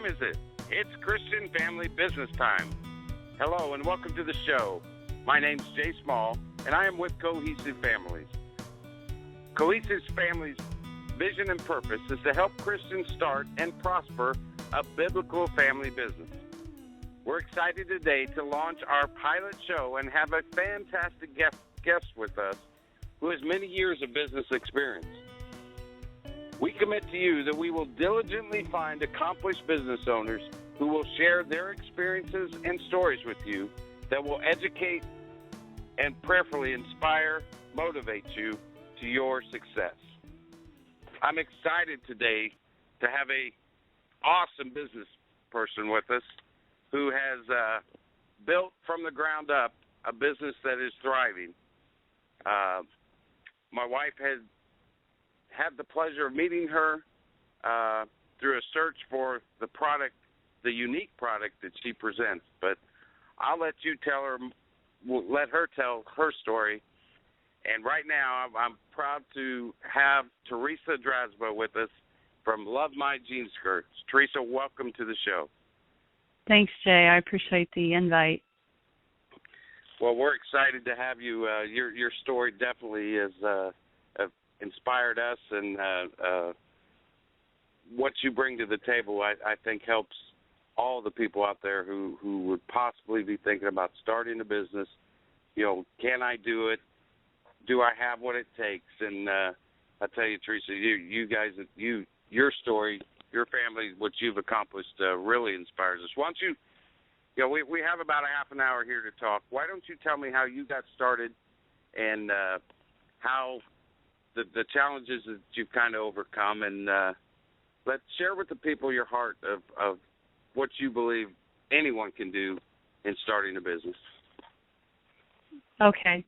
time is it? It's Christian Family Business Time. Hello and welcome to the show. My name's Jay Smull, and I am with Cohesive Families. Cohesive Families' vision and purpose is to help Christians start and prosper a biblical family business. We're excited today to launch our pilot show and have a fantastic guest with us who has many years of business experience. We commit to you that we will diligently find accomplished business owners who will share their experiences and stories with you that will educate and prayerfully inspire, motivate you to your success. I'm excited today to have a awesome business person with us who has built from the ground up a business that is thriving. My wife has had the pleasure of meeting her through a search for the product, the unique product that she presents. But I'll let her tell her story. And right now, I'm proud to have Theresa Drazba with us from Love My Jean Skirts. Theresa, welcome to the show. Thanks, Jay. I appreciate the invite. Well, we're excited to have you. Your story definitely has inspired us, and what you bring to the table, I think, helps all the people out there who would possibly be thinking about starting a business. You know, can I do it? Do I have what it takes? And I tell you, Theresa, you guys, your story, your family, what you've accomplished really inspires us. Why don't you, we have about a half an hour here to talk. Why don't you tell me how you got started and how the challenges that you've kind of overcome, and let's share with the people your heart of what you believe anyone can do in starting a business. Okay.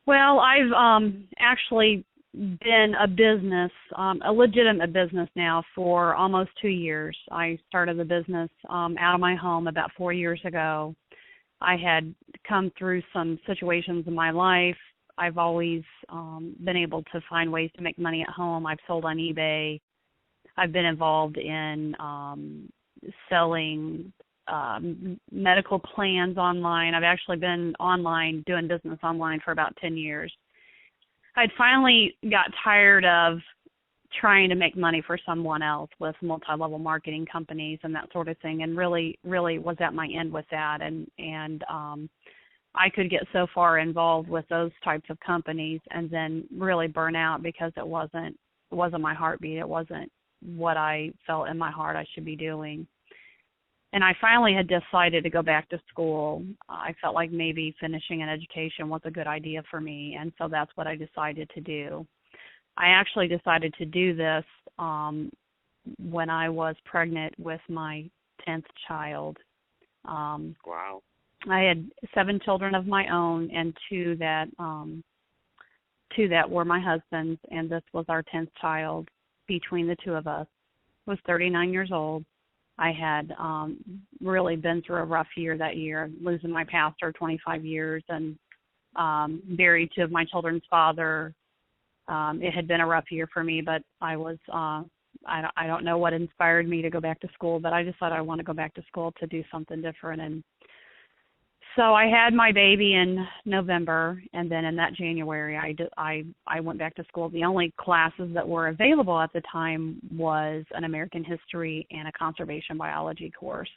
Well, I've actually been a legitimate business now for almost 2 years. I started the business out of my home about 4 years ago. I had come through some situations in my life. I've always been able to find ways to make money at home. I've sold on eBay. I've been involved in selling medical plans online. I've actually been online, doing business online for about 10 years. I'd finally got tired of trying to make money for someone else with multi-level marketing companies and that sort of thing, and really was at my end with that. And I could get so far involved with those types of companies and then really burn out because it wasn't my heartbeat. It wasn't what I felt in my heart I should be doing. And I finally had decided to go back to school. I felt like maybe finishing an education was a good idea for me, and so that's what I decided to do. I actually decided to do this when I was pregnant with my 10th child. Wow. I had 7 children of my own, and two that were my husband's, and this was our 10th child between the two of us. I was 39 years old. I had really been through a rough year that year, losing my pastor 25 years and buried 2 of my children's father. It had been a rough year for me, but I was I don't know what inspired me to go back to school, but I decided I want to go back to school to do something different. And so I had my baby in November, and then in that January, I went back to school. The only classes that were available at the time was an American history and a conservation biology course.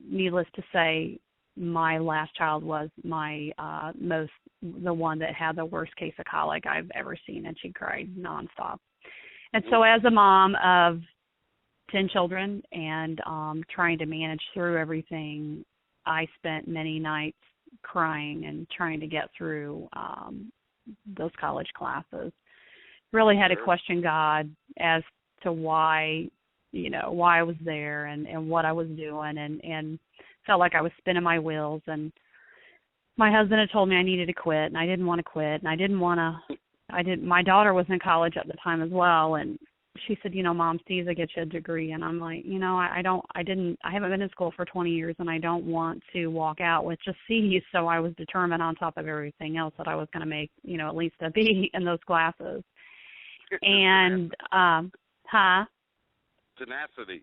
Needless to say, my last child was the one that had the worst case of colic I've ever seen, and she cried nonstop. And so as a mom of 10 children and trying to manage through everything, I spent many nights crying and trying to get through those college classes. Really had to question God as to why I was there and what I was doing, and felt like I was spinning my wheels. And my husband had told me I needed to quit, and I didn't want to quit, and my daughter was in college at the time as well, and she said, Mom, Steve's to get you a degree. And I'm like, I haven't been in school for 20 years, and I don't want to walk out with just C's. So I was determined on top of everything else that I was going to make, at least a B in those classes. And, tenacity.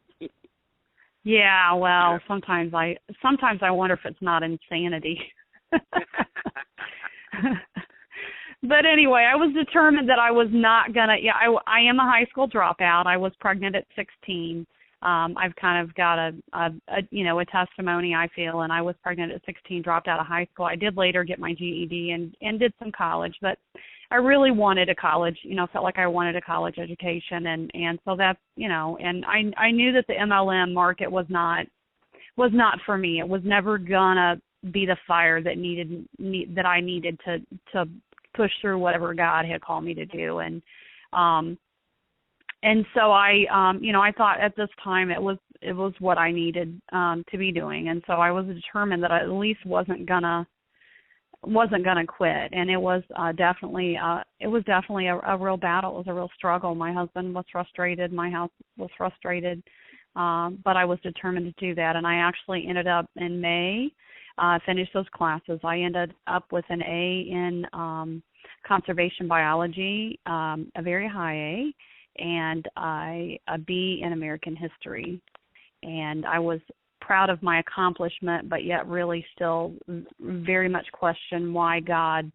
Yeah, well, Yeah. sometimes I wonder if it's not insanity. But anyway, I was determined that I was not gonna. Yeah, I am a high school dropout. I was pregnant at 16. I've kind of got a testimony, I feel, and I was pregnant at 16, dropped out of high school. I did later get my GED and did some college, but I really wanted a college, felt like I wanted a college education, and so that's, and I knew that the MLM market was not for me. It was never gonna be the fire that I needed to push through whatever God had called me to do, and so I thought at this time it was what I needed to be doing, and so I was determined that I at least wasn't gonna quit. And it was definitely a real battle. It was a real struggle. My husband was frustrated, my house was frustrated, but I was determined to do that. And I actually ended up in May, finished those classes. I ended up with an A in conservation biology, a very high A, and a B in American history. And I was proud of my accomplishment, but yet really still very much question why God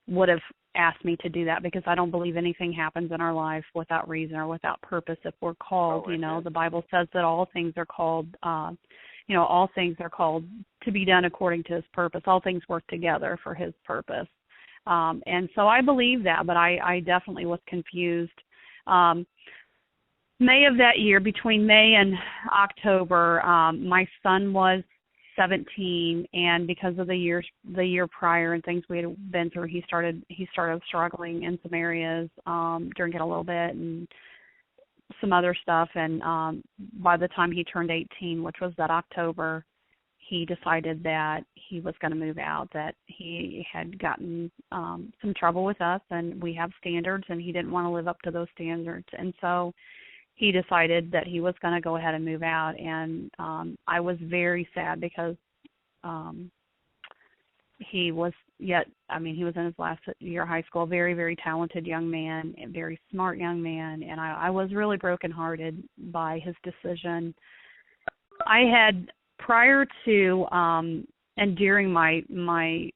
would have asked me to do that, because I don't believe anything happens in our life without reason or without purpose. If we're called, the Bible says that all things are called, all things are called to be done according to His purpose. All things work together for His purpose. And so I believe that, but I definitely was confused. May of that year, between May and October, my son was 17, and because of the year prior and things we had been through, he started struggling in some areas, drinking a little bit and some other stuff. And by the time he turned 18, which was that October, he decided that he was going to move out, that he had gotten some trouble with us, and we have standards, and he didn't want to live up to those standards. And so he decided that he was going to go ahead and move out. And I was very sad, because he was in his last year of high school, a very, very talented young man, a very smart young man, and I was really brokenhearted by his decision. I had, prior to and during my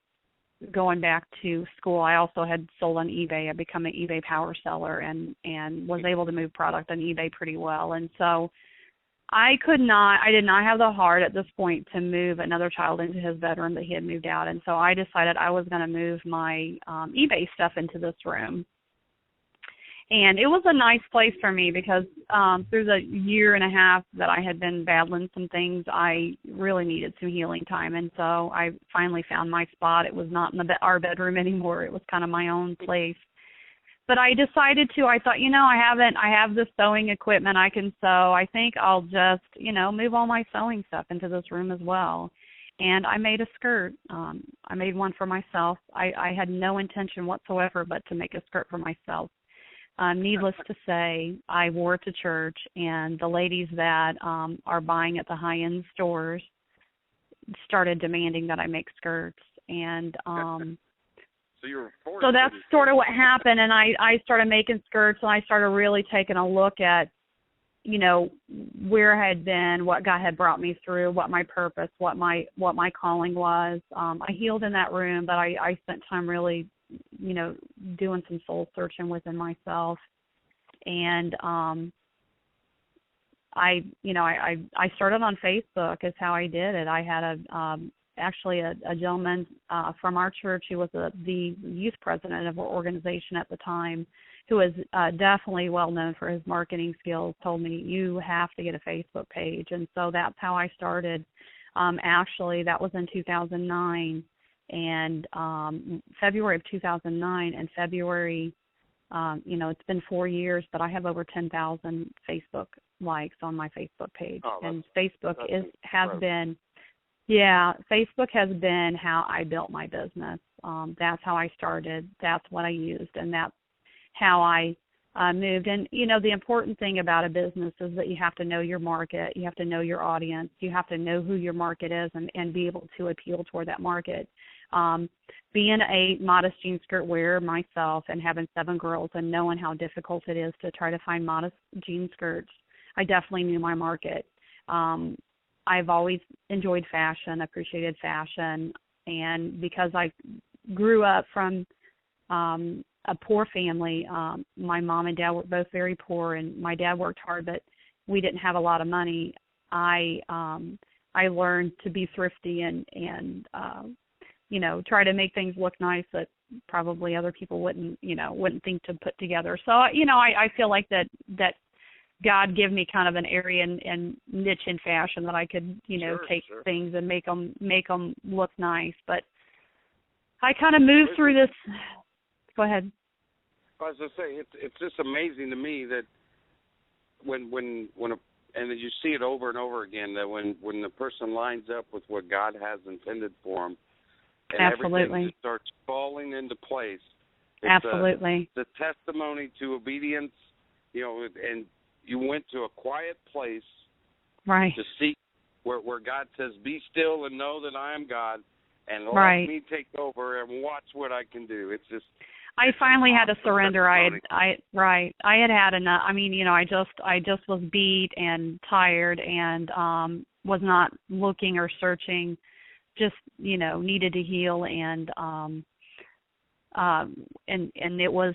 going back to school, I also had sold on eBay. I become an eBay power seller and was able to move product on eBay pretty well. And so I did not have the heart at this point to move another child into his bedroom that he had moved out. And so I decided I was going to move my eBay stuff into this room. And it was a nice place for me, because through the year and a half that I had been battling some things, I really needed some healing time. And so I finally found my spot. It was not in our bedroom anymore. It was kind of my own place. But I decided I thought, I have this sewing equipment I can sew. I think I'll just, move all my sewing stuff into this room as well. And I made a skirt. I made one for myself. I had no intention whatsoever but to make a skirt for myself. Needless to say, I wore it to church, and the ladies that are buying at the high-end stores started demanding that I make skirts. And so you were forced. So that's sort of what happened, and I started making skirts, and I started really taking a look at, where I had been, what God had brought me through, what my purpose, what my calling was. I healed in that room, but I spent time really, doing some soul searching within myself. And I started on Facebook is how I did it. I had actually a gentleman from our church who was the youth president of our organization at the time, who was definitely well known for his marketing skills, told me, you have to get a Facebook page. And so that's how I started. Actually, that was in 2009. And February of 2009 and February, it's been 4 years, but I have over 10,000 Facebook likes on my Facebook page. And Facebook has been how I built my business. That's how I started. That's what I used, and that's how I moved. And, the important thing about a business is that you have to know your market. You have to know your audience. You have to know who your market is and be able to appeal toward that market. Being a modest jean skirt wearer myself and having 7 girls and knowing how difficult it is to try to find modest jean skirts, I definitely knew my market. I've always enjoyed fashion, appreciated fashion, and because I grew up from a poor family, my mom and dad were both very poor, and my dad worked hard, but we didn't have a lot of money. I learned to be thrifty and try to make things look nice that probably other people wouldn't think to put together. So, I feel like that God gave me kind of an area and niche in fashion that I could, take things and make them look nice. But I kind of moved through this. Go ahead. I was going to say, it's just amazing to me that when and you see it over and over again, that when the person lines up with what God has intended for them, and Absolutely. everything just starts falling into place. Absolutely. The testimony to obedience, and you went to a quiet place, right, to seek where God says, "Be still and know that I am God, and let right. me take over and watch what I can do." It's just. I finally had to surrender. I had enough. I mean, I just was beat and tired and was not looking or searching. Just needed to heal and it was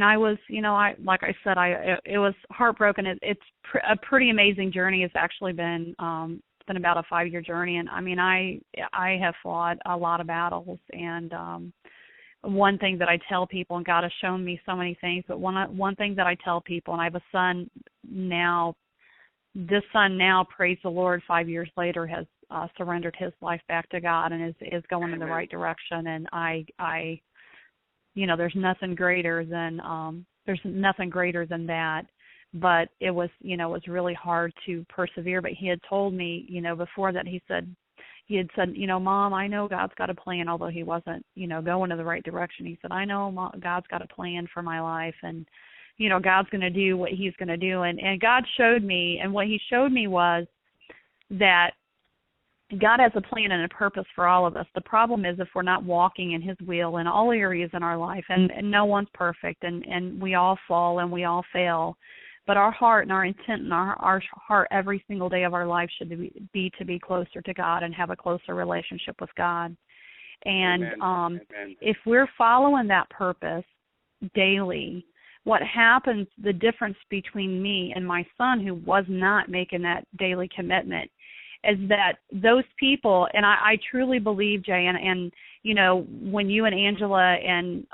I was like I said it was heartbroken. It's a pretty amazing journey. It's actually been it's been about a 5-year journey, and I mean I have fought a lot of battles, and one thing that I tell people, and God has shown me so many things, but one thing that I tell people, and I have a son now. This son now, praise the Lord, 5 years later has surrendered his life back to God and is going in the right direction. And I there's nothing greater than that. But it was really hard to persevere. But he had told me, before that, he had said, Mom, I know God's got a plan, although he wasn't, going in the right direction. He said, I know God's got a plan for my life, and God's going to do what he's going to do. And God showed me, and what he showed me was that God has a plan and a purpose for all of us. The problem is if we're not walking in his will in all areas in our life, and no one's perfect, and we all fall and we all fail, but our heart and our intent and our heart every single day of our life should be to be closer to God and have a closer relationship with God. And Amen. If we're following that purpose daily, what happens, the difference between me and my son who was not making that daily commitment, is that those people, and I truly believe, Jay, and when you and Angela and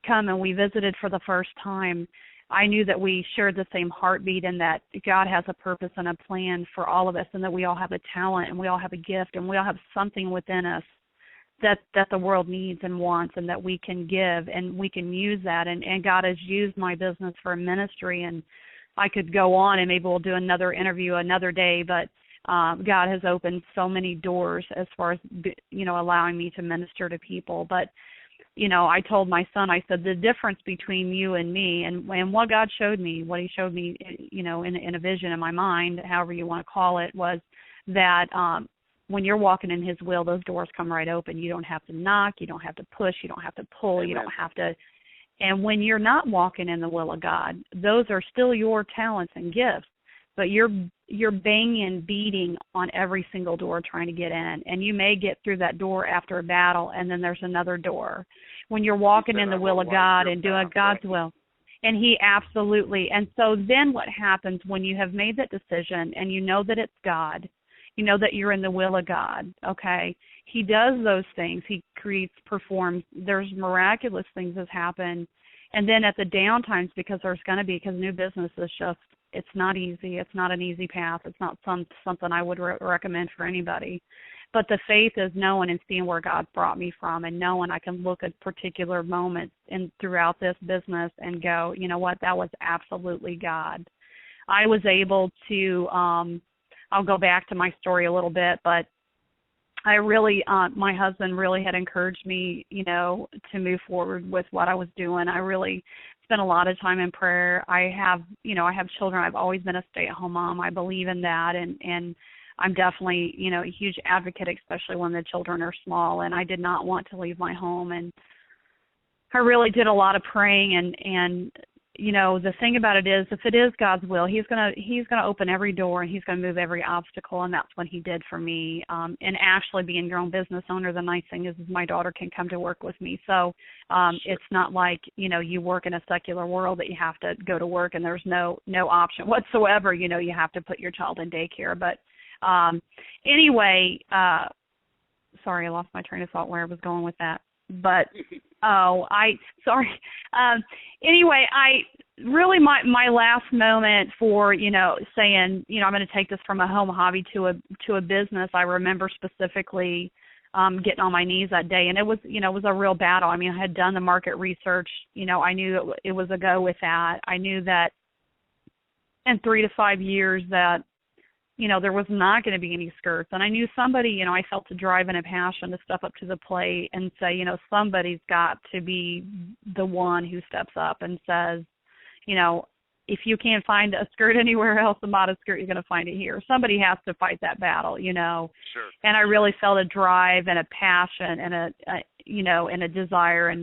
come and we visited for the first time, I knew that we shared the same heartbeat, and that God has a purpose and a plan for all of us, and that we all have a talent and we all have a gift and we all have something within us that the world needs and wants, and that we can give and we can use that. And God has used my business for a ministry, and I could go on, and maybe we'll do another interview another day, but God has opened so many doors as far as, allowing me to minister to people. But, I told my son, I said, the difference between you and me, and what God showed me, what he showed me, in a vision in my mind, however you want to call it, was that when you're walking in his will, those doors come right open. You don't have to knock. You don't have to push. You don't have to pull. Amen. You don't have to. And when you're not walking in the will of God, those are still your talents and gifts, but you're banging, beating on every single door trying to get in. And you may get through that door after a battle, and then there's another door. When you're walking in the will of God and doing God's will. And he absolutely. And so then what happens when you have made that decision and you know that it's God, you know that you're in the will of God, okay? He does those things. He creates, performs. There's miraculous things that happen. And then at the down times, because new business is just, it's not easy. It's not an easy path. It's not something I would recommend for anybody. But the faith is knowing and seeing where God brought me from, and knowing I can look at particular moments throughout this business and go, you know what, that was absolutely God. I was able to, I'll go back to my story a little bit, but I really, my husband really had encouraged me, to move forward with what I was doing. I really spent a lot of time in prayer. I have children. I've always been a stay-at-home mom. I believe in that, and I'm definitely, a huge advocate, especially when the children are small, and I did not want to leave my home. And I really did a lot of praying and the thing about it is, if it is God's will, He's gonna open every door, and He's gonna move every obstacle, and that's what He did for me. And actually, being your own business owner, the nice thing is my daughter can come to work with me. So it's not like you work in a secular world that you have to go to work and there's no option whatsoever. You have to put your child in daycare. But anyway, sorry, I lost my train of thought where I was going with that. But anyway, really my last moment for saying I'm going to take this from a home hobby to a business. I remember specifically getting on my knees that day, and it was it was a real battle. I mean, I had done the market research. I knew it was a go with that. I knew that in 3 to 5 years that there was not going to be any skirts. And I knew somebody, I felt a drive and a passion to step up to the plate and say, somebody's got to be the one who steps up and says, if you can't find a skirt anywhere else, a modest skirt, you're going to find it here. Somebody has to fight that battle, Sure. And I really felt a drive and a passion and and a desire.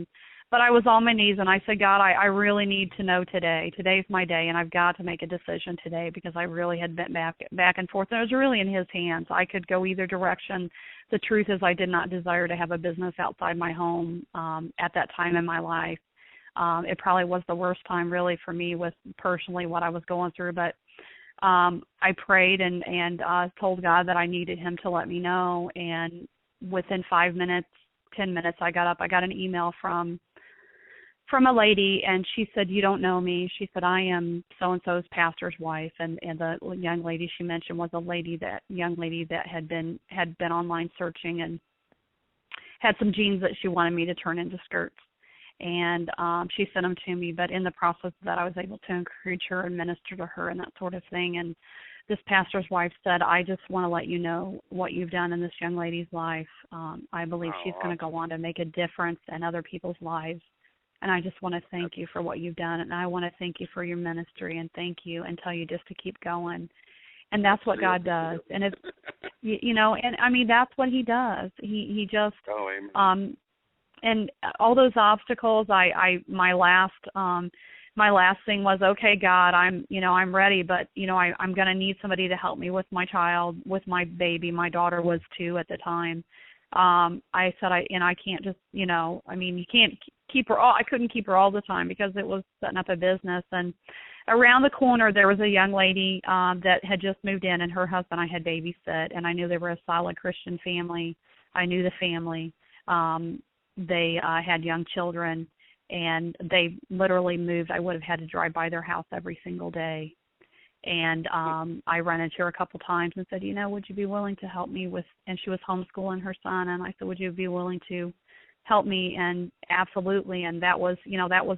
But I was on my knees, and I said, God, I really need to know today. Today's my day, and I've got to make a decision today, because I really had been back and forth. And it was really in His hands. I could go either direction. The truth is, I did not desire to have a business outside my home at that time in my life. It probably was the worst time, really, for me with personally what I was going through. But I prayed and told God that I needed Him to let me know. And within 5 minutes, 10 minutes, I got up. I got an email from a lady, and she said, "You don't know me." She said, "I am so-and-so's pastor's wife." And the young lady she mentioned was a young lady that had been online searching and had some jeans that she wanted me to turn into skirts. And she sent them to me, but in the process of that, I was able to encourage her and minister to her and that sort of thing. And this pastor's wife said, "I just want to let you know what you've done in this young lady's life. I believe she's going to go on to make a difference in other people's lives. And I just want to thank you for what you've done, and I want to thank you for your ministry, and thank you, and tell you just to keep going." And that's what God does. And it's, and I mean, that's what He does. He just, and all those obstacles, my last thing was, okay, God, I'm ready, but I'm going to need somebody to help me with my child, with my baby. My daughter was 2 at the time. I said, I can't just, you can't keep her all. I couldn't keep her all the time, because it was setting up a business. And around the corner, there was a young lady that had just moved in, and her husband I had babysit, and I knew they were a solid Christian family. I knew the family. They had young children, and they literally moved. I would have had to drive by their house every single day. And I ran into her a couple times and said, would you be willing to help me with, and she was homeschooling her son, and I said, would you be willing to help me? And absolutely. And that was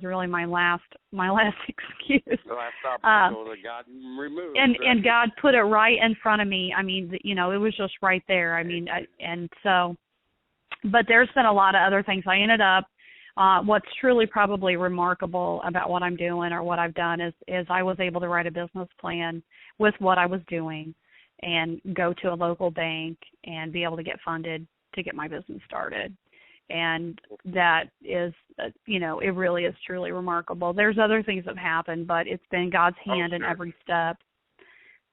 really my last excuse. The last obstacle that God removed. And God put it right in front of me. I mean, it was just right there. I mean, but there's been a lot of other things. I ended up, what's truly probably remarkable about what I'm doing or what I've done is I was able to write a business plan with what I was doing and go to a local bank and be able to get funded to get my business started. And that is, it really is truly remarkable. There's other things that have happened, but it's been God's hand in every step.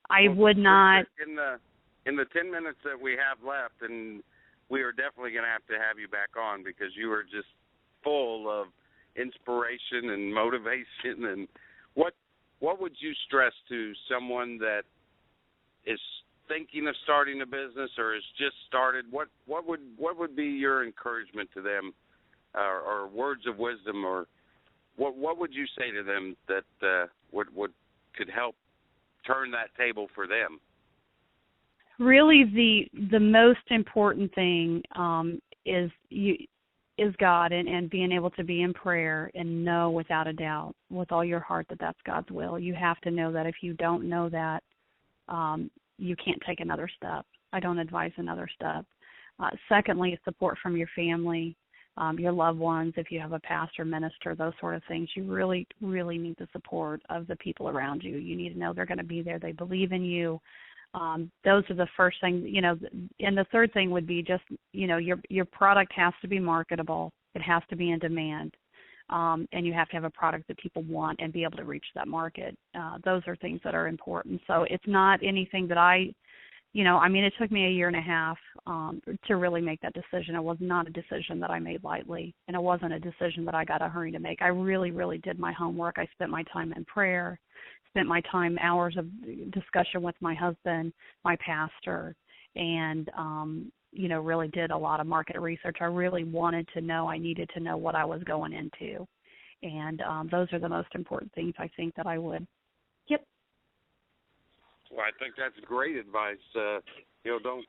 I would not. In the 10 minutes that we have left, and we are definitely going to have you back on, because you are just full of inspiration and motivation. And what would you stress to someone that is thinking of starting a business or has just started? What would be your encouragement to them, or words of wisdom, or what would you say to them that could help turn that table for them? Really, the most important thing is God, and being able to be in prayer and know without a doubt with all your heart that that's God's will. You have to know that. If you don't know that, you can't take another step. I don't advise another step. Secondly, support from your family, your loved ones. If you have a pastor, minister, those sort of things, you really, really need the support of the people around you. You need to know they're going to be there. They believe in you. Those are the first things, and the third thing would be just, your product has to be marketable. It has to be in demand. and you have to have a product that people want and be able to reach that market. Those are things that are important. So it's not anything that it took me a year and a half to really make that decision. It was not a decision that I made lightly, and it wasn't a decision that I got a hurry to make. I really, really did my homework. I spent my time in prayer, spent my time, hours of discussion with my husband, my pastor, and, really did a lot of market research. I really wanted to know, I needed to know what I was going into. And those are the most important things I think that I would. Yep. Well, I think that's great advice. Don't